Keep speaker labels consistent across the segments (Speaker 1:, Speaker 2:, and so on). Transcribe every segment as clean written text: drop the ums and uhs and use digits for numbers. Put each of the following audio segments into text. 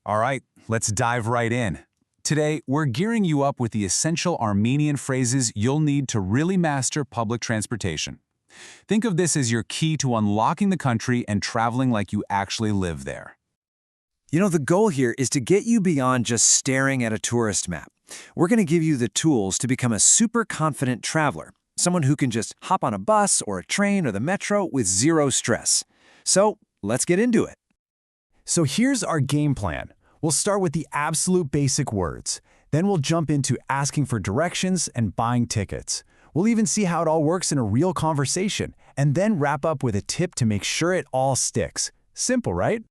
Speaker 1: All right, let's dive right in. Today, we're gearing you up with the essential Armenian phrases you'll need to really master public transportation. Think of this as your key to unlocking the country and traveling like you actually live there.
Speaker 2: The goal here is to get you beyond just staring at a tourist map. We're going to give you the tools to become a super confident traveler, someone who can just hop on a bus or a train or the metro with zero stress. So, let's get into it.
Speaker 3: So here's our game plan. We'll start with the absolute basic words. Then we'll jump into asking for directions and buying tickets. We'll even see how it all works in a real conversation, and then wrap up with a tip to make sure it all sticks. Simple, right?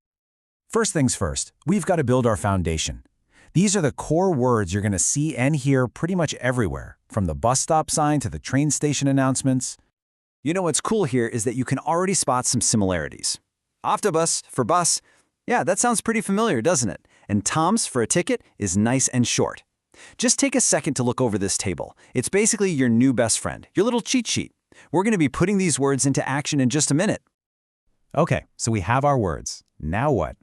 Speaker 3: First things first, we've got to build our foundation. These are the core words you're going to see and hear pretty much everywhere, from the bus stop sign to the train station announcements.
Speaker 2: What's cool here is that you can already spot some similarities. Avtobus for bus. Yeah, that sounds pretty familiar, doesn't it? And Toms for a ticket is nice and short. Just take a second to look over this table. It's basically your new best friend, your little cheat sheet. We're going to be putting these words into action in just a minute.
Speaker 3: Okay, so we have our words. Now what?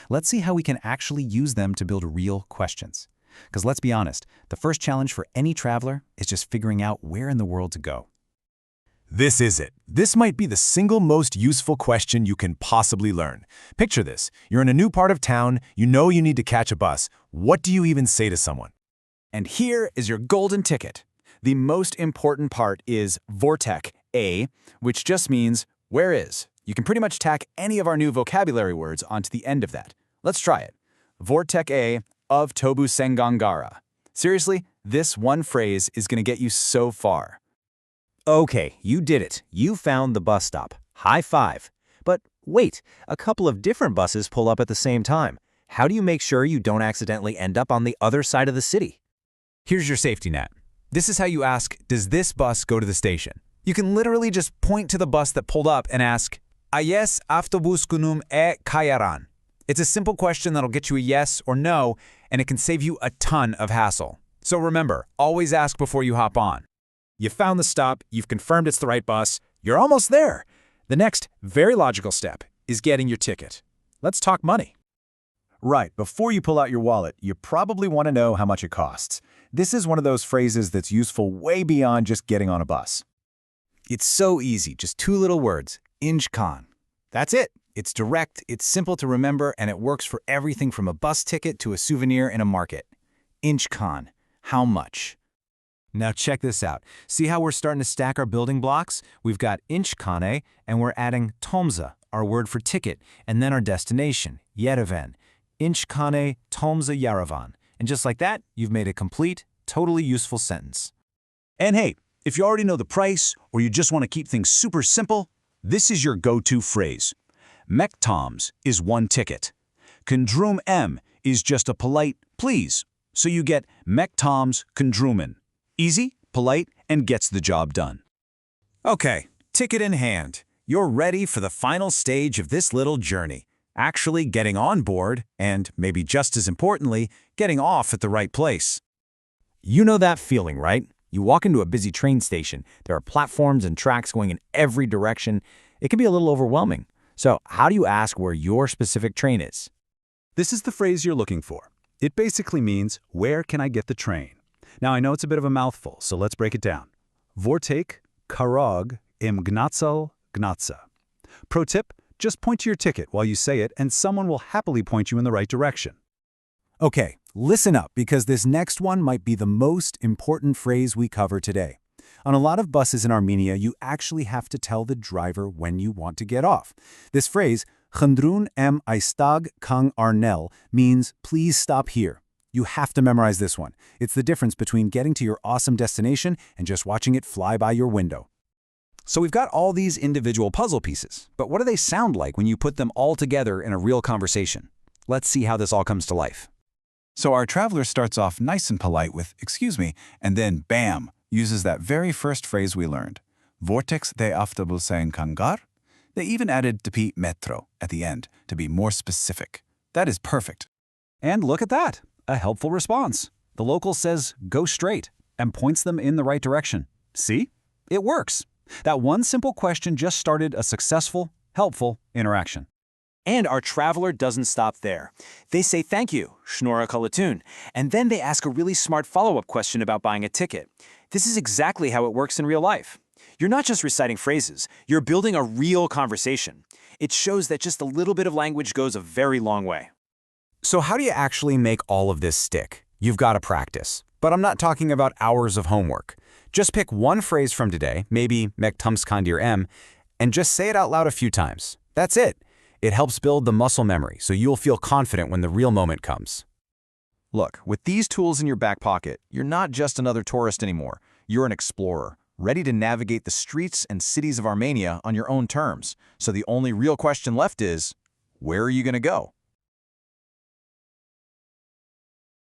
Speaker 3: Let's see how we can actually use them to build real questions. Because let's be honest, the first challenge for any traveler is just figuring out where in the world to go.
Speaker 4: This is it. This might be the single most useful question you can possibly learn. Picture this. You're in a new part of town. You know you need to catch a bus. What do you even say to someone?
Speaker 1: And here is your golden ticket. The most important part is vortek a, which just means where is. You can pretty much tack any of our new vocabulary words onto the end of that. Let's try it. Vortek a of Tobu Sengangara. Seriously, this one phrase is going to get you so far.
Speaker 5: Okay, you did it. You found the bus stop. High five. But wait, a couple of different buses pull up at the same time. How do you make sure you don't accidentally end up on the other side of the city?
Speaker 3: Here's your safety net. This is how you ask, does this bus go to the station? You can literally just point to the bus that pulled up and ask, Ayes avtobus kunum e kayaran. It's a simple question that'll get you a yes or no, and it can save you a ton of hassle. So remember, always ask before you hop on. You found the stop, you've confirmed it's the right bus, you're almost there. The next, very logical step is getting your ticket. Let's talk money.
Speaker 4: Right, before you pull out your wallet, you probably want to know how much it costs. This is one of those phrases that's useful way beyond just getting on a bus.
Speaker 3: It's so easy, just two little words, inch khan. That's it. It's direct, it's simple to remember, and it works for everything from a bus ticket to a souvenir in a market. Inch khan. How much? Now check this out. See how we're starting to stack our building blocks? We've got inch kane, and we're adding tomza, our word for ticket, and then our destination, Yerevan. Inch kane tomza Yerevan. And just like that, you've made a complete, totally useful sentence.
Speaker 1: And hey, if you already know the price or you just want to keep things super simple, this is your go-to phrase. Mektoms is one ticket. Kundrum M is just a polite please, so you get Mektoms Kundrumen. Easy, polite, and gets the job done. Okay, ticket in hand. You're ready for the final stage of this little journey. Actually getting on board, and maybe just as importantly, getting off at the right place.
Speaker 5: You know that feeling, right? You walk into a busy train station. There are platforms and tracks going in every direction. It can be a little overwhelming. So how do you ask where your specific train is?
Speaker 1: This is the phrase you're looking for. It basically means, where can I get the train? Now, I know it's a bit of a mouthful, so let's break it down. Vortek karog im gnatsal gnatsa. Pro tip, just point to your ticket while you say it, and someone will happily point you in the right direction.
Speaker 3: Okay, listen up, because this next one might be the most important phrase we cover today. On a lot of buses in Armenia, you actually have to tell the driver when you want to get off. This phrase, Khandrun em aistag kang arnel, means please stop here. You have to memorize this one. It's the difference between getting to your awesome destination and just watching it fly by your window.
Speaker 1: So we've got all these individual puzzle pieces, but what do they sound like when you put them all together in a real conversation? Let's see how this all comes to life. So our traveler starts off nice and polite with, excuse me, and then bam, uses that very first phrase we learned. Vortex de avtobusen kangar? They even added tepi metro at the end to be more specific. That is perfect. And look at that, a helpful response. The local says, go straight, and points them in the right direction. See? It works. That one simple question just started a successful, helpful interaction.
Speaker 2: And our traveler doesn't stop there. They say thank you, shnora kalatun, and then they ask a really smart follow-up question about buying a ticket. This is exactly how it works in real life. You're not just reciting phrases, you're building a real conversation. It shows that just a little bit of language goes a very long way.
Speaker 1: So how do you actually make all of this stick? You've got to practice. But I'm not talking about hours of homework. Just pick one phrase from today, maybe mek tumskandir em, and just say it out loud a few times. That's it. It helps build the muscle memory, so you'll feel confident when the real moment comes.
Speaker 3: Look, with these tools in your back pocket, you're not just another tourist anymore. You're an explorer, ready to navigate the streets and cities of Armenia on your own terms. So the only real question left is, where are you going to go?